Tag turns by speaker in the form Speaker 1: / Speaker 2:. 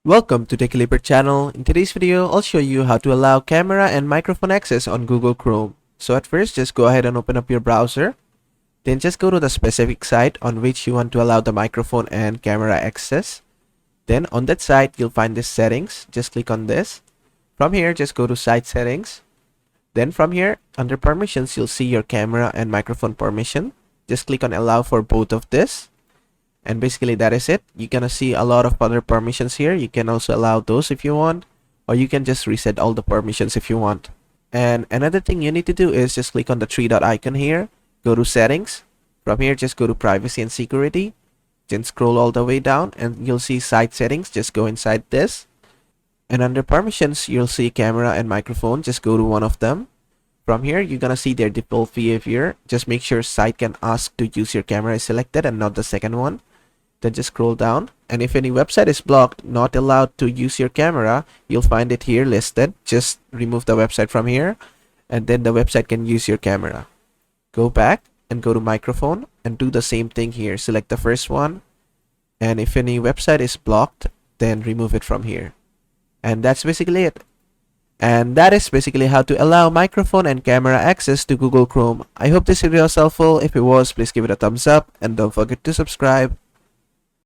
Speaker 1: Welcome to TechCaliber channel. In today's video, I'll show you how to allow camera and microphone access on Google Chrome. So at first, just go ahead and open up your browser. Then just go to the specific site on which you want to allow the microphone and camera access. Then on that site, you'll find this settings. Just click on this. From here, just go to site settings. Then from here, under permissions, you'll see your camera and microphone permission. Just click on allow for both of this. And basically that is it. You're gonna see a lot of other permissions here. You can also allow those if you want, or you can just reset all the permissions if you want. And another thing you need to do is just click on the three dot icon here, go to settings. From here, just go to privacy and security, then scroll all the way down and you'll see site settings. Just go inside this, and under permissions you'll see camera and microphone. Just go to one of them. From here, you're gonna see their default behavior. Just make sure site can ask to use your camera is selected and not the second one. Then just scroll down, and if any website is blocked, not allowed to use your camera, you'll find it here listed. Just remove the website from here, and then the website can use your camera. Go back and go to microphone and do the same thing here. Select the first one, and if any website is blocked, then remove it from here. And that's basically it. And that is basically how to allow microphone and camera access to Google Chrome. I hope this video was helpful. If it was, please give it a thumbs up and don't forget to subscribe.